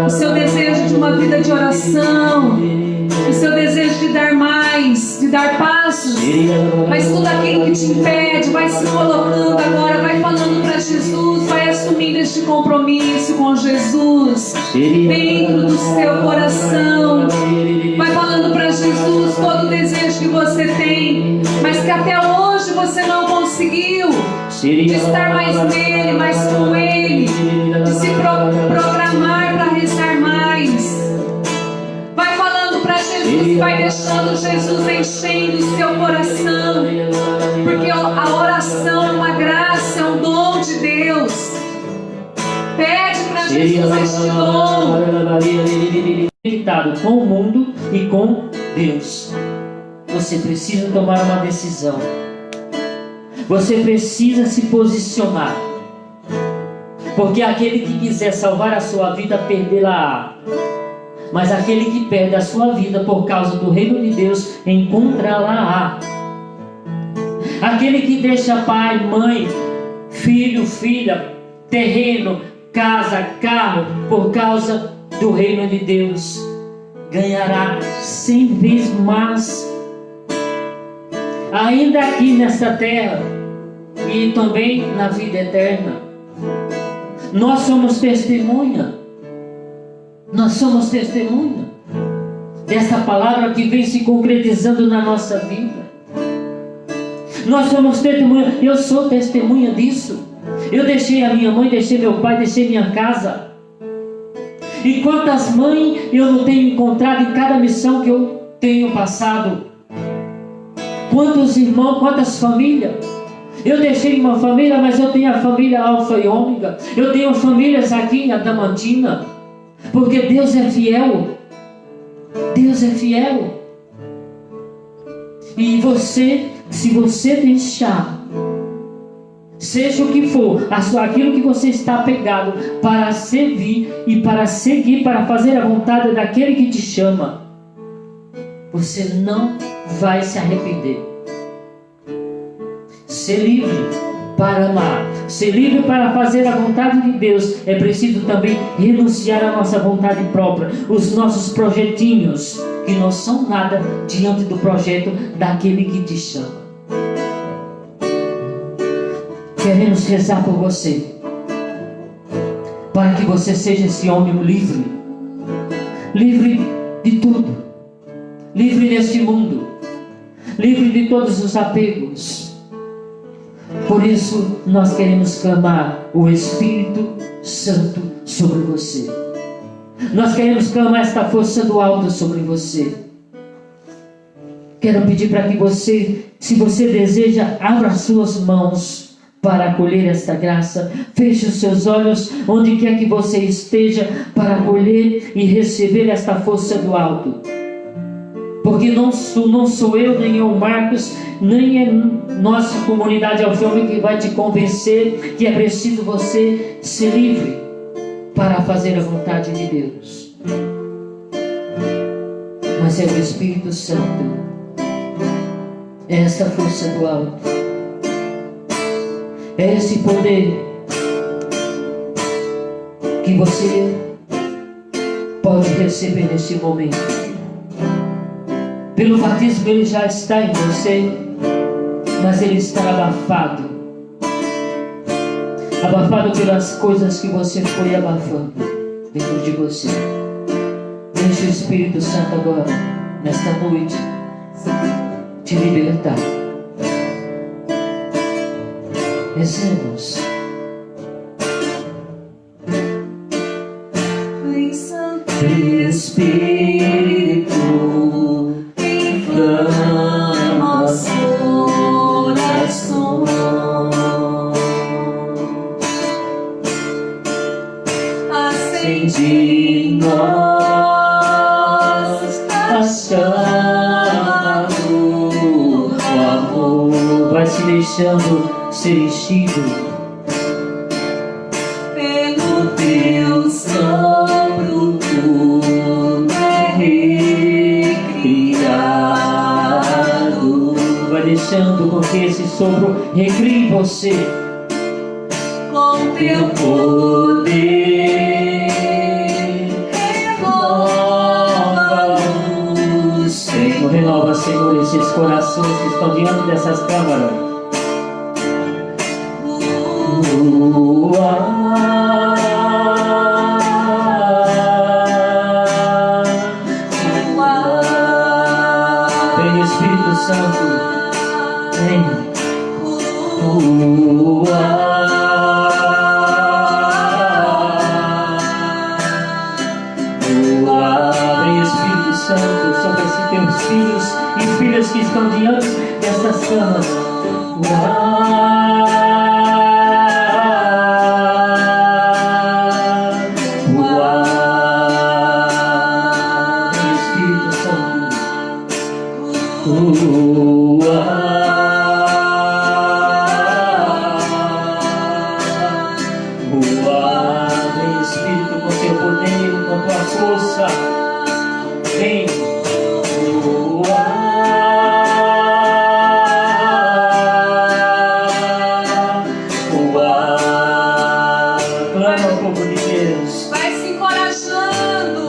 O seu desejo de uma vida de oração, o seu desejo de dar mais, de dar passos, mas tudo aquilo que te impede, vai se colocando agora, vai falando para Jesus. mantendo este compromisso com Jesus dentro do seu coração. Vai falando para Jesus todo o desejo que você tem, mas que até hoje você não conseguiu, de estar mais nele, mais com ele, de se programar para rezar mais. Vai falando para Jesus, vai deixando Jesus enchendo o seu coração, porque a oração é uma graça, é um dom de Deus. Pede para Jesus este dom.
Conectado com o mundo e com Deus. Você precisa tomar uma decisão. Você precisa se posicionar. Porque aquele que quiser salvar a sua vida, perdê-la-á. Mas aquele que perde a sua vida por causa do reino de Deus, encontrá-la-á. Aquele que deixa pai, mãe, filho, filha, terreno, casa, carro, por causa do reino de Deus, ganhará 100 vezes mais. Ainda aqui nesta terra e também na vida eterna. Nós somos testemunha. Nós somos testemunha dessa palavra que vem se concretizando na nossa vida. Nós somos testemunha. Eu sou testemunha disso. Eu deixei a minha mãe, deixei meu pai, deixei minha casa. E quantas mães eu não tenho encontrado em cada missão que eu tenho passado? Quantos irmãos, quantas famílias? Eu deixei uma família, mas eu tenho a família Alfa e Ômega. Eu tenho famílias aqui em Adamantina. Porque Deus é fiel. Deus é fiel. E você, se você deixar, seja o que for, aquilo que você está apegado, para servir e para seguir, para fazer a vontade daquele que te chama, você não vai se arrepender. Ser livre para amar, ser livre para fazer a vontade de Deus, é preciso também renunciar à nossa vontade própria, os nossos projetinhos, que não são nada diante do projeto daquele que te chama. Queremos rezar por você, para que você seja esse homem livre, livre de tudo, livre deste mundo, livre de todos os apegos. Por isso nós queremos clamar o Espírito Santo sobre você. Nós queremos clamar esta força do alto sobre você. Quero pedir para que você, se você deseja, abra as suas mãos para acolher esta graça. Feche os seus olhos onde quer que você esteja para acolher e receber esta força do alto. Porque não sou eu, nem o Marcos, nem é nossa comunidade alfândega que vai te convencer que é preciso você ser livre para fazer a vontade de Deus. Mas é o Espírito Santo, é essa força do alto, é esse poder que você pode receber nesse momento. Pelo batismo ele já está em você, mas ele está abafado. Abafado pelas coisas que você foi abafando dentro de você. Deixe o Espírito Santo agora, nesta noite, te libertar. Rezemos.
Vem, Santo
Espírito,
inflama os corações, acende em nós a chama do amor.
vai se deixando ser enchido
pelo teu sopro, tudo é recriado.
vai deixando com que esse sopro recrie em você
Com teu poder, renova-nos,
Senhor. Renova, Senhor, esses corações que estão diante dessas câmaras.
Senhor.
Santo, sobre esses teus filhos e filhas que estão diante dessas camas. Espírito Santo. Vem, Espírito, com teu poder, com tua força. Vem. Clama o povo de Deus.
Vai se encorajando,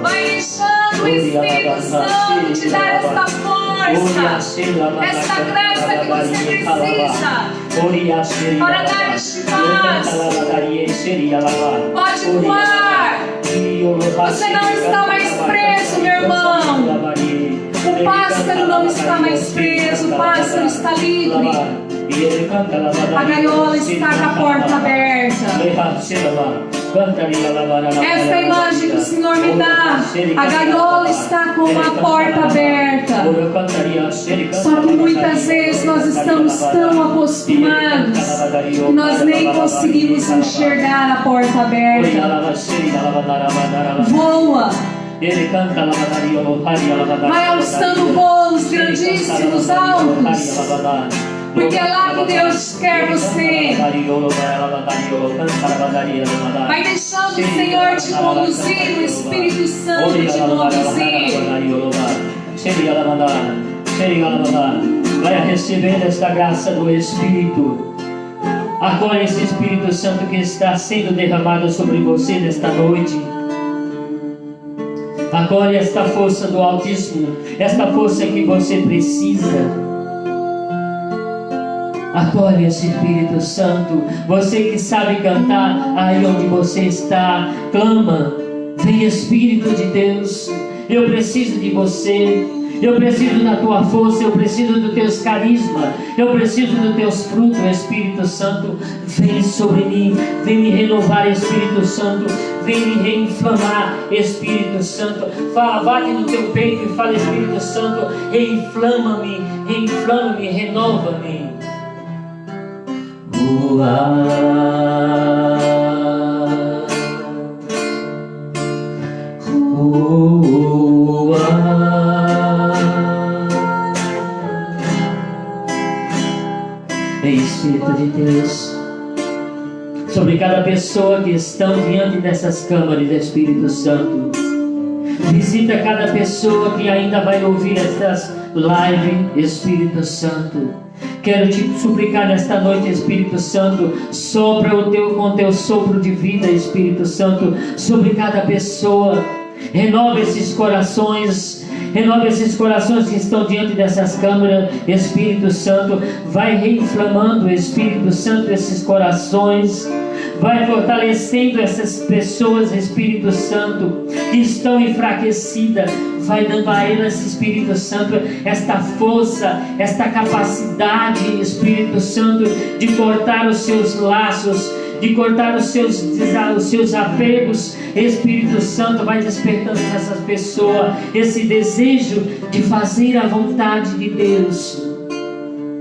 vai deixando o Espírito Santo te dar essa força, essa graça que você precisa para dar este passo. Pode voar. Você não está mais preso, meu irmão. O pássaro não está mais preso, o pássaro está livre. A gaiola está com a porta aberta. Essa é a imagem que o Senhor me dá. A gaiola está com a porta aberta. Só que muitas vezes nós estamos tão acostumados que nós nem conseguimos enxergar a porta aberta. Voa. Vai alçando voos grandíssimos, altos. Porque é lá que Deus quer você. Vai deixando o Senhor te conduzir, o Espírito Santo te conduzir.
Vai receber esta graça do Espírito. Acolha esse Espírito Santo que está sendo derramado sobre você nesta noite. Acolhe esta força do Altíssimo, esta força que você precisa. Acolhe esse Espírito Santo. Você que sabe cantar aí onde você está, clama. Vem, Espírito de Deus, eu preciso de você. Eu preciso da tua força, eu preciso dos teus carismas, eu preciso dos teus frutos, Espírito Santo. Vem sobre mim, vem me renovar, Espírito Santo. Vem me reinflamar, Espírito Santo. Fala, bate no teu peito e fala, Espírito Santo, reinflama-me, reinflama-me, renova-me. Espírito de Deus, sobre cada pessoa que estão diante dessas câmaras, Espírito Santo, visita cada pessoa que ainda vai ouvir estas lives, Espírito Santo. Quero te suplicar nesta noite, Espírito Santo, sopra com teu sopro de vida, Espírito Santo, sobre cada pessoa. Renova esses corações. Renova esses corações que estão diante dessas câmaras, Espírito Santo. Vai reinflamando, Espírito Santo, esses corações. Vai fortalecendo essas pessoas, Espírito Santo, que estão enfraquecidas. Vai dando a elas, Espírito Santo, esta força, esta capacidade, Espírito Santo, de cortar os seus laços, de cortar os seus apegos. Espírito Santo, vai despertando nessas pessoas esse desejo de fazer a vontade de Deus.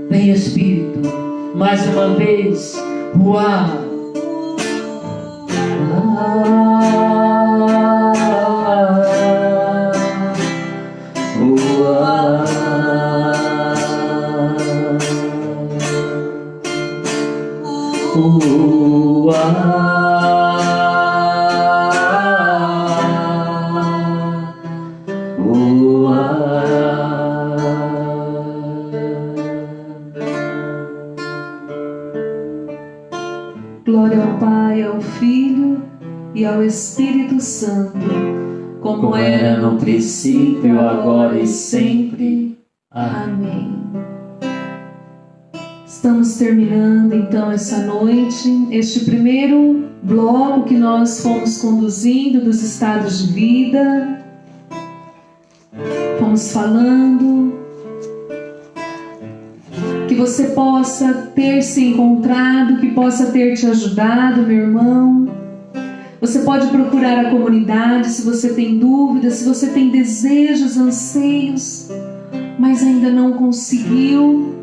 Vem, Espírito, mais uma vez. Uau!
Glória ao Pai, ao Filho e ao Espírito Santo, como era no princípio, agora e sempre. Amém. Estamos terminando então essa noite, este primeiro bloco que nós fomos conduzindo dos estados de vida. Fomos falando que você possa ter se encontrado, que possa ter te ajudado, meu irmão. Você pode procurar a comunidade se você tem dúvidas, se você tem desejos, anseios, mas ainda não conseguiu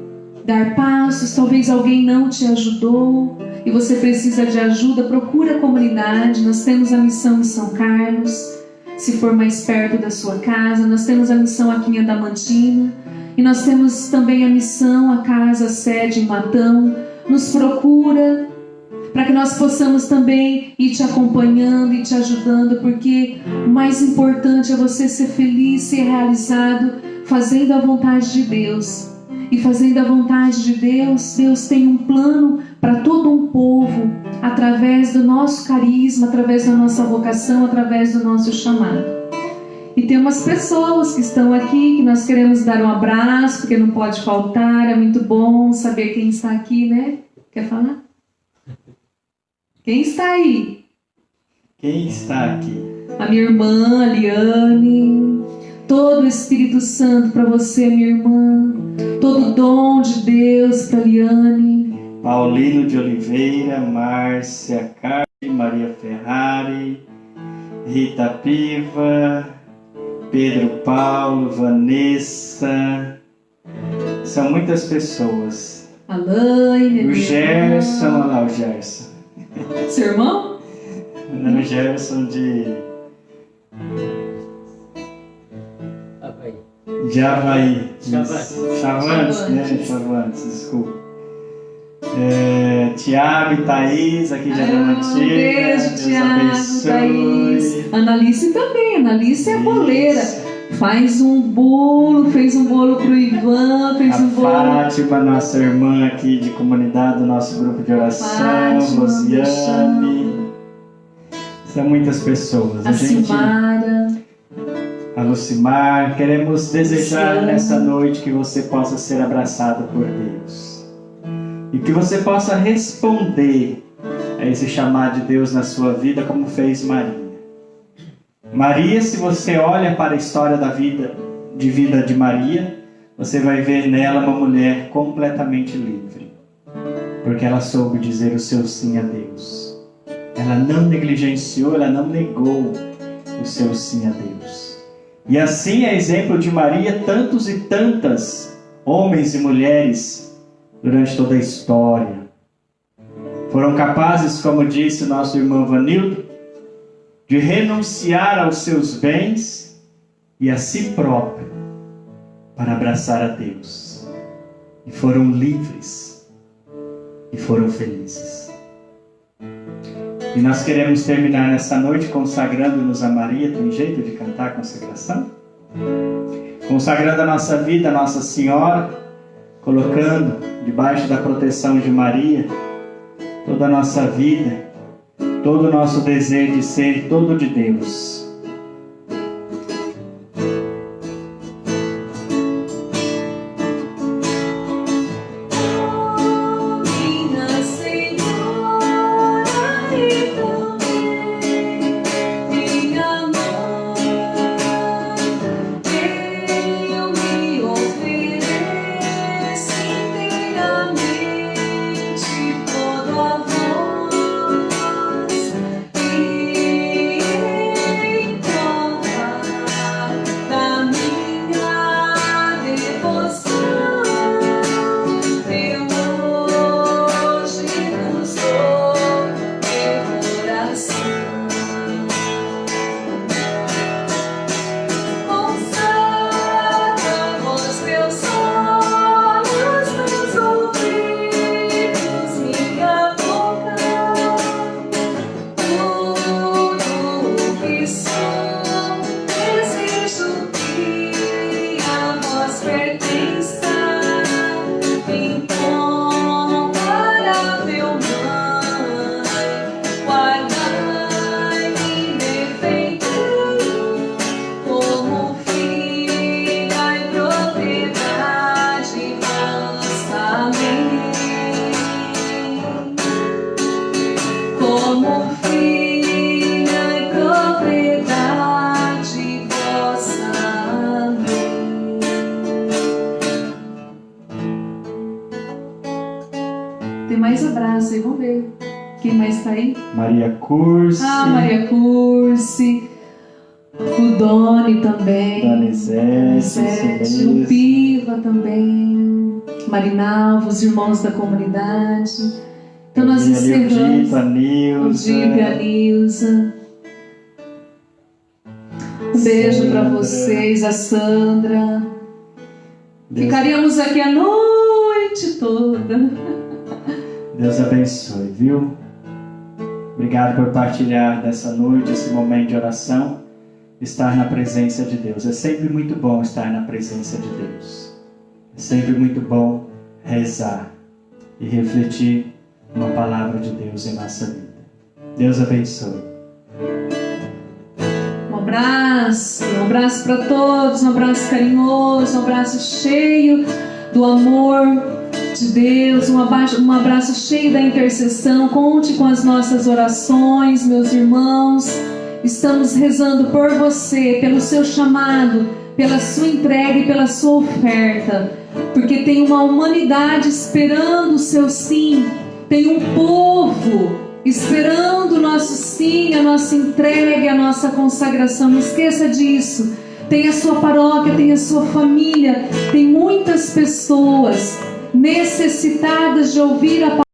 dar passos, talvez alguém não te ajudou e você precisa de ajuda. Procura a comunidade. Nós temos a missão em São Carlos, se for mais perto da sua casa. Nós temos a missão aqui em Adamantina e nós temos também a missão, a casa, a sede em Matão. Nos procura para que nós possamos também ir te acompanhando e te ajudando, porque o mais importante é você ser feliz, ser realizado, fazendo a vontade de Deus. E fazendo a vontade de Deus, Deus tem um plano para todo um povo, através do nosso carisma, através da nossa vocação, através do nosso chamado. E tem umas pessoas que estão aqui, que nós queremos dar um abraço, porque não pode faltar. É muito bom saber quem está aqui, né? Quer falar? Quem está aí?
Quem está aqui?
A minha irmã, a Liane. Todo o Espírito Santo para você, minha irmã. Todo o dom de Deus para Liane.
Paulino de Oliveira, Márcia Carli, Maria Ferrari, Rita Piva, Pedro Paulo, Vanessa. São muitas pessoas.
Alaine,
O Gerson, olha lá o Gerson.
seu irmão?
O Gerson de Havaí. Chavantes, né? Chavantes, desculpa. Tiago e Thaís, aqui de Adamantina.
Um beijo,
Deus
Tiago,
abençoe.
Thaís. Analice também. Analice é boleira. Faz um bolo, fez um bolo pro Ivan, fez um bolo.
Fátima, nossa irmã aqui de comunidade, do nosso grupo de oração.
Fátima,
Rosiane. São muitas pessoas.
A Silmara.
A Lucimar. Queremos desejar
Luciana.
nessa noite que você possa ser abraçado por Deus. E que você possa responder a esse chamado de Deus na sua vida, como fez Maria. Maria, se você olha para a história da vida de Maria, você vai ver nela uma mulher completamente livre. Porque ela soube dizer o seu sim a Deus. Ela não negligenciou, ela não negou o seu sim a Deus. E assim é exemplo de Maria, tantos e tantas homens e mulheres durante toda a história foram capazes, como disse nosso irmão Vanildo, de renunciar aos seus bens e a si próprio para abraçar a Deus. E foram livres e foram felizes. E nós queremos terminar nessa noite consagrando-nos a Maria. Tem jeito de cantar a consagração? Consagrando a nossa vida a Nossa Senhora, colocando debaixo da proteção de Maria toda a nossa vida, todo o nosso desejo de ser todo de Deus.
Quem mais está aí?
Maria Cursi.
Ah, Maria Cursi. O Doni também.
Donizete,
o Piva também. Marinalva, os irmãos da comunidade. Então nós encerramos.
A Nilza.
A Nilza. Um beijo para vocês, a Sandra. Ficaríamos aqui a noite toda.
Deus abençoe, viu? Obrigado por partilhar dessa noite, esse momento de oração. Estar na presença de Deus. É sempre muito bom estar na presença de Deus. É sempre muito bom rezar e refletir uma palavra de Deus em nossa vida. Deus abençoe.
Um abraço para todos, um abraço carinhoso, um abraço cheio do amor de Deus, um abraço cheio da intercessão. Conte com as nossas orações, meus irmãos. Estamos rezando por você, pelo seu chamado, pela sua entrega e pela sua oferta, porque tem uma humanidade esperando o seu sim, tem um povo esperando o nosso sim, a nossa entrega, a nossa consagração. Não esqueça disso. Tem a sua paróquia, tem a sua família, tem muitas pessoas necessitadas de ouvir a palavra.